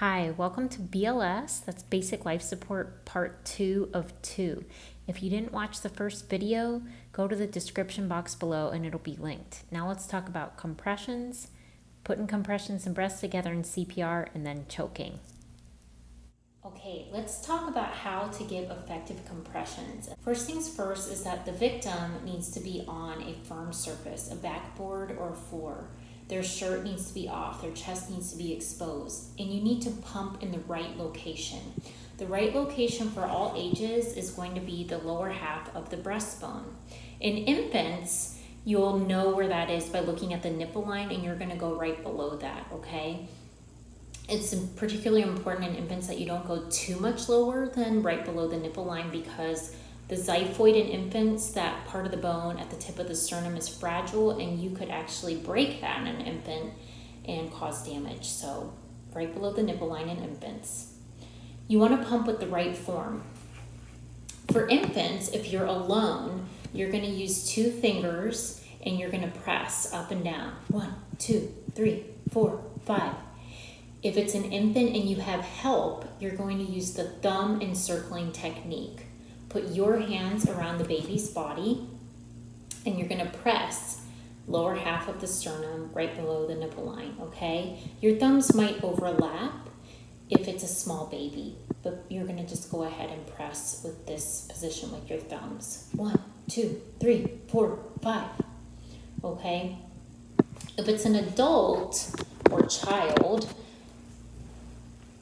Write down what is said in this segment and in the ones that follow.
Hi, welcome to BLS, that's Basic Life Support Part 2 of 2. If you didn't watch the first video, go to the description box below and it'll be linked. Now let's talk about compressions, putting compressions and breaths together in CPR, and then choking. Okay, let's talk about how to give effective compressions. First things first is that the victim needs to be on a firm surface, a backboard or a floor. Their shirt needs to be off, their chest needs to be exposed, and you need to pump in the right location. The right location for all ages is going to be the lower half of the breastbone. In infants, you'll know where that is by looking at the nipple line, and you're going to go right below that, okay? It's particularly important in infants that you don't go too much lower than right below the nipple line, because the xiphoid in infants, that part of the bone at the tip of the sternum, is fragile, and you could actually break that in an infant and cause damage. So right below the nipple line in infants. You want to pump with the right form. For infants, if you're alone, you're going to use 2 fingers and you're going to press up and down. 1, 2, 3, 4, 5. If it's an infant and you have help, you're going to use the thumb encircling technique. Put your hands around the baby's body and you're going to press lower half of the sternum right below the nipple line, okay? Your thumbs might overlap if it's a small baby, but you're going to just go ahead and press with this position with your thumbs. 1, 2, 3, 4, 5, okay? If it's an adult or child,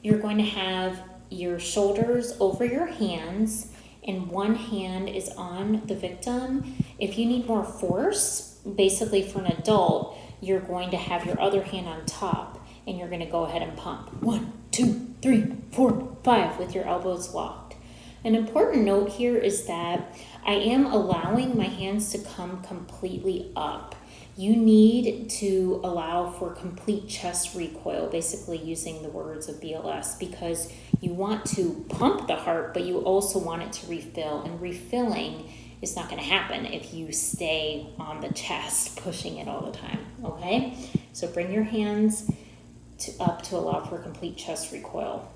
you're going to have your shoulders over your hands and one hand is on the victim. If you need more force, basically for an adult, you're going to have your other hand on top and you're going to go ahead and pump. 1, 2, 3, 4, 5 with your elbows locked. An important note here is that I am allowing my hands to come completely up. You need to allow for complete chest recoil, basically using the words of BLS, because you want to pump the heart, but you also want it to refill. And refilling is not going to happen if you stay on the chest, pushing it all the time, okay? So bring your hands up to allow for complete chest recoil.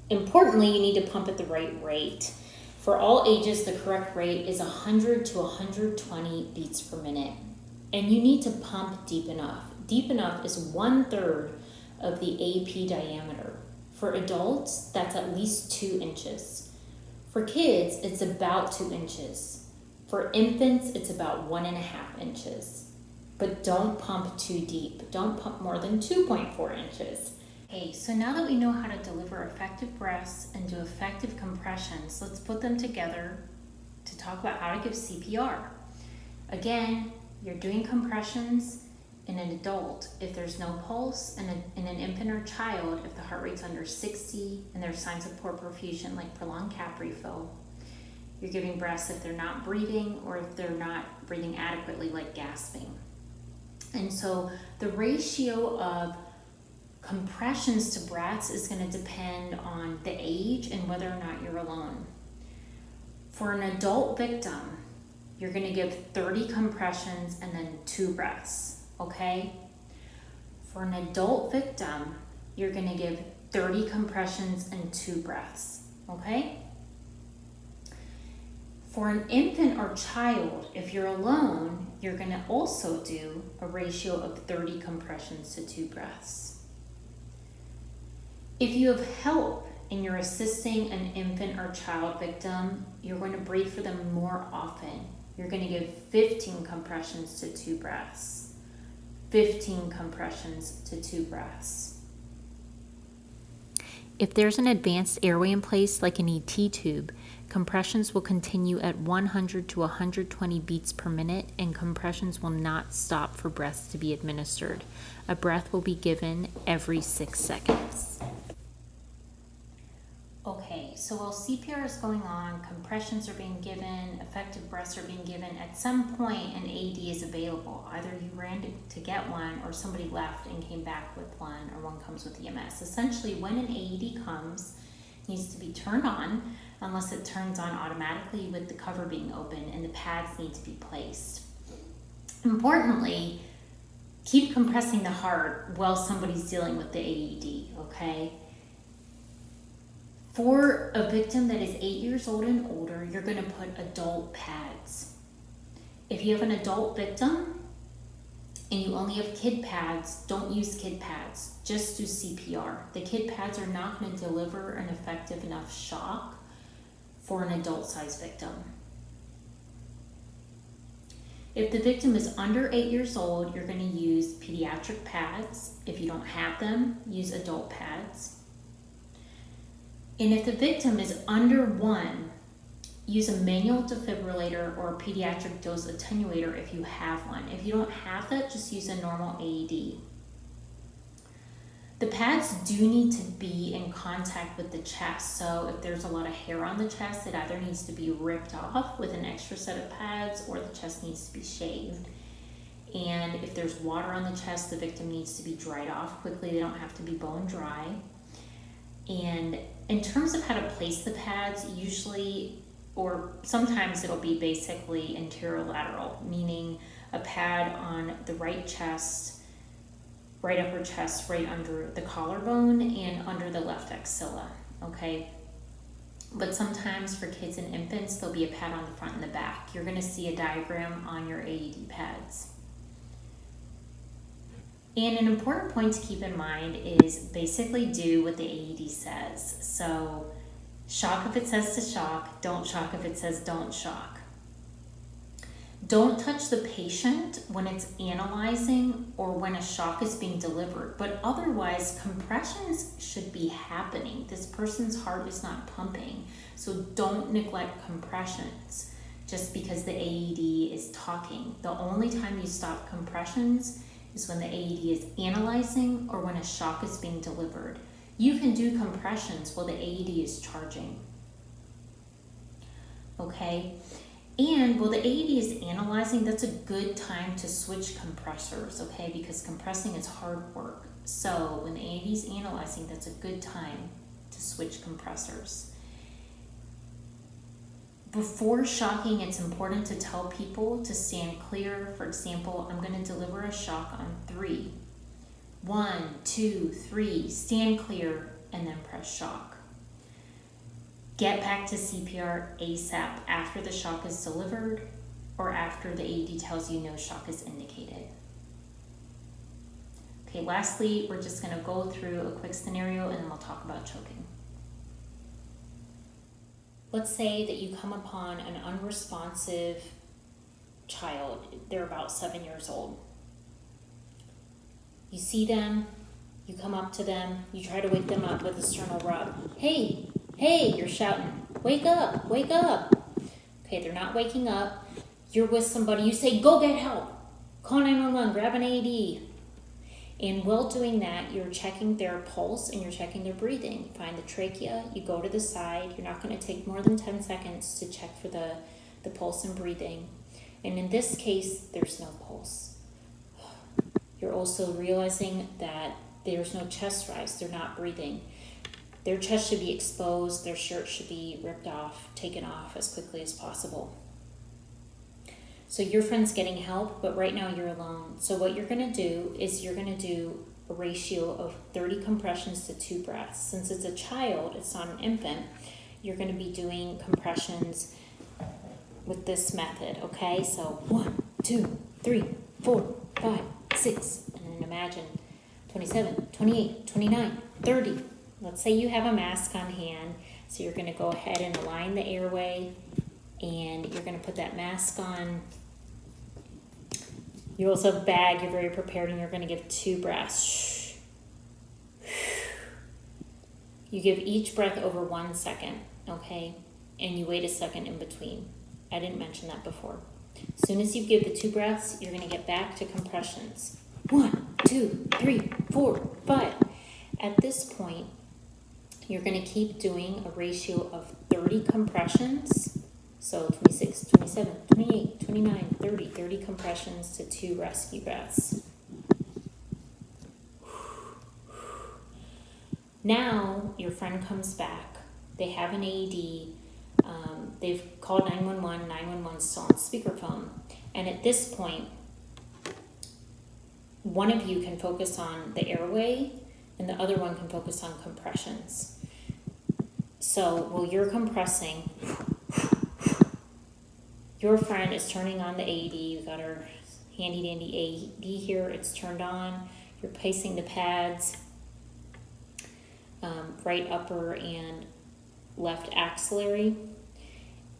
Importantly, you need to pump at the right rate. For all ages, the correct rate is 100 to 120 beats per minute. And you need to pump deep enough. Deep enough is 1/3 of the AP diameter. For adults, that's at least 2 inches. For kids, it's about 2 inches. For infants, it's about 1.5 inches. But don't pump too deep. Don't pump more than 2.4 inches. Okay, so now that we know how to deliver effective breaths and do effective compressions, let's put them together to talk about how to give CPR. Again, you're doing compressions in an adult if there's no pulse, and in an infant or child if the heart rate's under 60 and there's signs of poor perfusion like prolonged cap refill. You're giving breaths if they're not breathing or if they're not breathing adequately, like gasping. And so the ratio of compressions to breaths is going to depend on the age and whether or not you're alone. For an adult victim, you're going to give 30 compressions and then 2 breaths, okay? For an adult victim, you're going to give 30 compressions and 2 breaths, okay? For an infant or child, if you're alone, you're going to also do a ratio of 30 compressions to 2 breaths. If you have help and you're assisting an infant or child victim, you're going to breathe for them more often. You're going to give 15 compressions to 2 breaths. 15 compressions to 2 breaths. If there's an advanced airway in place, like an ET tube, compressions will continue at 100 to 120 beats per minute, and compressions will not stop for breaths to be administered. A breath will be given every 6 seconds. Okay, so while CPR is going on, compressions are being given, effective breaths are being given, at some point an AED is available. Either you ran to get one or somebody left and came back with one, or one comes with EMS. Essentially, when an AED comes, it needs to be turned on, unless it turns on automatically with the cover being open, and the pads need to be placed. Importantly, keep compressing the heart while somebody's dealing with the AED, okay? For a victim that is 8 years old and older, you're going to put adult pads. If you have an adult victim and you only have kid pads, don't use kid pads. Just do CPR. The kid pads are not going to deliver an effective enough shock for an adult-sized victim. If the victim is under 8 years old, you're going to use pediatric pads. If you don't have them, use adult pads. And if the victim is under 1, use a manual defibrillator or a pediatric dose attenuator if you have one. If you don't have that, just use a normal AED. The pads do need to be in contact with the chest. So if there's a lot of hair on the chest, it either needs to be ripped off with an extra set of pads or the chest needs to be shaved. And if there's water on the chest, the victim needs to be dried off quickly. They don't have to be bone dry. And in terms of how to place the pads, usually, or sometimes it'll be basically anterolateral, meaning a pad on the right chest, right upper chest, right under the collarbone, and under the left axilla, okay? But sometimes for kids and infants, there'll be a pad on the front and the back. You're gonna see a diagram on your AED pads. And an important point to keep in mind is basically do what the AED says. So shock if it says to shock, don't shock if it says don't shock. Don't touch the patient when it's analyzing or when a shock is being delivered, but otherwise compressions should be happening. This person's heart is not pumping, so don't neglect compressions just because the AED is talking. The only time you stop compressions is when the AED is analyzing or when a shock is being delivered. You can do compressions while the AED is charging. Okay? And while the AED is analyzing, that's a good time to switch compressors, okay? Because compressing is hard work. So when the AED is analyzing, that's a good time to switch compressors. Before shocking, it's important to tell people to stand clear. For example, I'm going to deliver a shock on 3. 1, 2, 3, stand clear, and then press shock. Get back to CPR ASAP after the shock is delivered or after the AED tells you no shock is indicated. Okay, lastly, we're just going to go through a quick scenario and then we'll talk about choking. Let's say that you come upon an unresponsive child. They're about 7 years old. You see them, you come up to them, you try to wake them up with a sternal rub. Hey, hey, you're shouting, wake up, wake up. Okay, they're not waking up. You're with somebody, you say, go get help. Call 911, grab an AED. And while doing that, you're checking their pulse and you're checking their breathing. You find the trachea, you go to the side. You're not going to take more than 10 seconds to check for the pulse and breathing. And in this case, there's no pulse. You're also realizing that there's no chest rise. They're not breathing. Their chest should be exposed. Their shirt should be ripped off, taken off as quickly as possible. So your friend's getting help, but right now you're alone. So what you're going to do is you're going to do a ratio of 30 compressions to 2 breaths. Since it's a child, it's not an infant, you're going to be doing compressions with this method, okay? So 1, 2, 3, 4, 5, 6, and then imagine 27, 28, 29, 30. Let's say you have a mask on hand, so you're going to go ahead and align the airway, and you're going to put that mask on. You also have a bag, you're very prepared, and you're going to give 2 breaths. You give each breath over 1 second, okay? And you wait a second in between. I didn't mention that before. As soon as you give the 2 breaths, you're going to get back to compressions. 1, 2, 3, 4, 5. At this point, you're going to keep doing a ratio of 30 compressions. So 26, 27, 28, 29, 30 compressions to 2 rescue breaths. Now your friend comes back. They have an AED. They've called 911. 911's still on speakerphone. And at this point, one of you can focus on the airway and the other one can focus on compressions. So while you're compressing, your friend is turning on the AED. You got her handy dandy AED here. It's turned on. You're placing the pads, right upper and left axillary,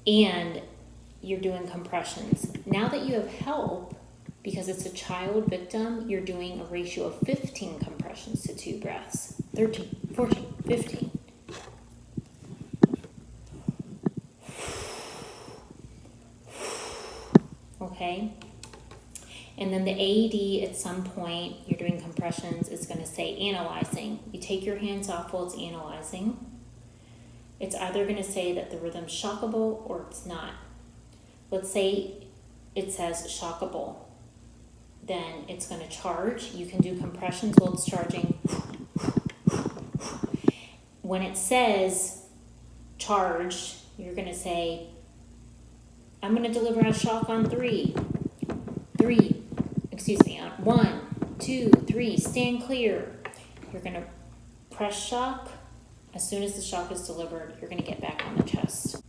and you're doing compressions. Now that you have help, because it's a child victim, you're doing a ratio of 15 compressions to 2 breaths. 13, 14, 15. Okay? And then the AED, at some point, you're doing compressions, it's going to say analyzing. You take your hands off while it's analyzing. It's either going to say that the rhythm's shockable or it's not. Let's say it says shockable. Then it's going to charge. You can do compressions while it's charging. When it says charged, you're going to say, I'm going to deliver a shock on 3. 1, 2, 3, stand clear. You're going to press shock. As soon as the shock is delivered, you're going to get back on the chest.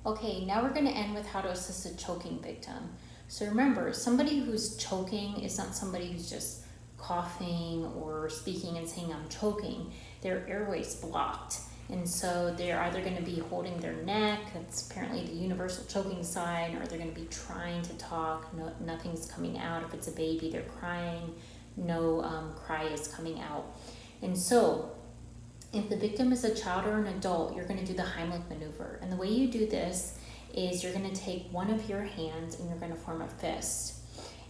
Okay, now we're going to end with how to assist a choking victim. So remember, somebody who's choking is not somebody who's just coughing or speaking and saying, I'm choking. Their airway's blocked. And so they're either going to be holding their neck, that's apparently the universal choking sign, or they're going to be trying to talk, nothing's coming out. If it's a baby, they're crying, no cry is coming out. And so if the victim is a child or an adult, you're going to do the Heimlich maneuver. And the way you do this is you're going to take one of your hands and you're going to form a fist.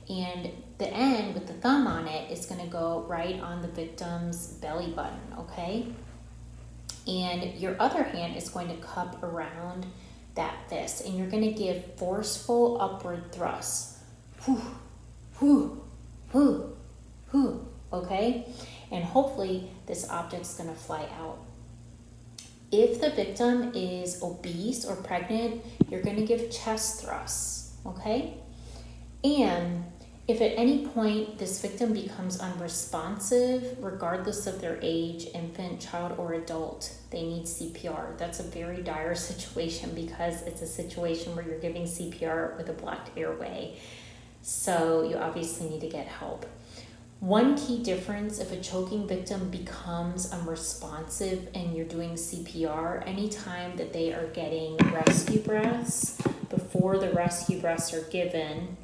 And the end with the thumb on it is going to go right on the victim's belly button, okay? And your other hand is going to cup around that fist, and you're going to give forceful upward thrusts. Whew, whew, whew, whew, okay? And hopefully this object's going to fly out. If the victim is obese or pregnant, you're going to give chest thrusts, okay? And if at any point this victim becomes unresponsive, regardless of their age, infant, child, or adult, they need CPR. That's a very dire situation because it's a situation where you're giving CPR with a blocked airway. So you obviously need to get help. One key difference if a choking victim becomes unresponsive and you're doing CPR, anytime that they are getting rescue breaths, before the rescue breaths are given,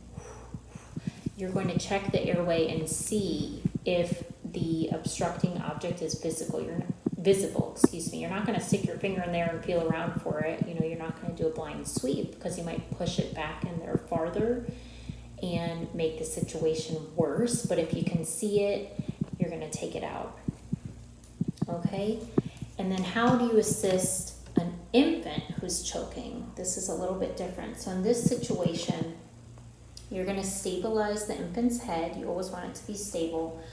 you're going to check the airway and see if the obstructing object is visible. You're not going to stick your finger in there and feel around for it. You're not going to do a blind sweep because you might push it back in there farther and make the situation worse. But if you can see it, you're going to take it out. Okay? And then how do you assist an infant who's choking? This is a little bit different. So in this situation, you're going to stabilize the infant's head. You always want it to be stable.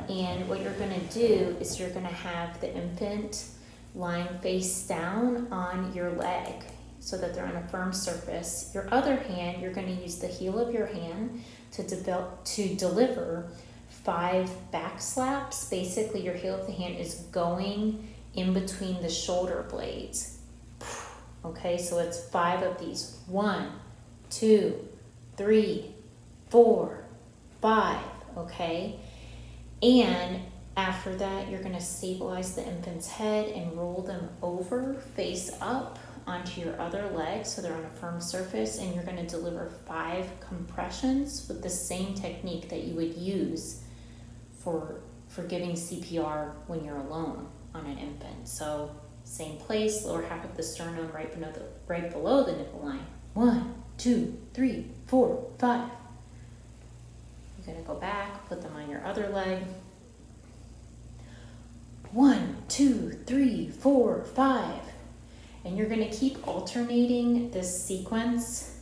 And what you're going to do is you're going to have the infant lying face down on your leg so that they're on a firm surface. Your other hand, you're going to use the heel of your hand to deliver 5 back slaps. Basically, your heel of the hand is going in between the shoulder blades. Okay, so it's 5 of these. 1, 2, 3, 4, 5, okay? And after that, you're going to stabilize the infant's head and roll them over, face up onto your other leg so they're on a firm surface, and you're going to deliver 5 compressions with the same technique that you would use for giving CPR when you're alone on an infant. So same place, lower half of the sternum right below the nipple line. 1, 2, 3, 4, 5. You're going to go back, put them on your other leg. 1, 2, 3, 4, 5. And you're going to keep alternating this sequence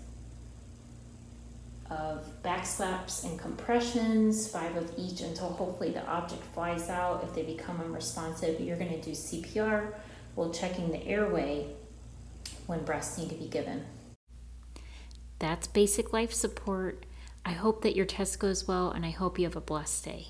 of back slaps and compressions, 5 of each, until hopefully the object flies out. If they become unresponsive, you're going to do CPR while checking the airway when breaths need to be given. That's basic life support. I hope that your test goes well, and I hope you have a blessed day.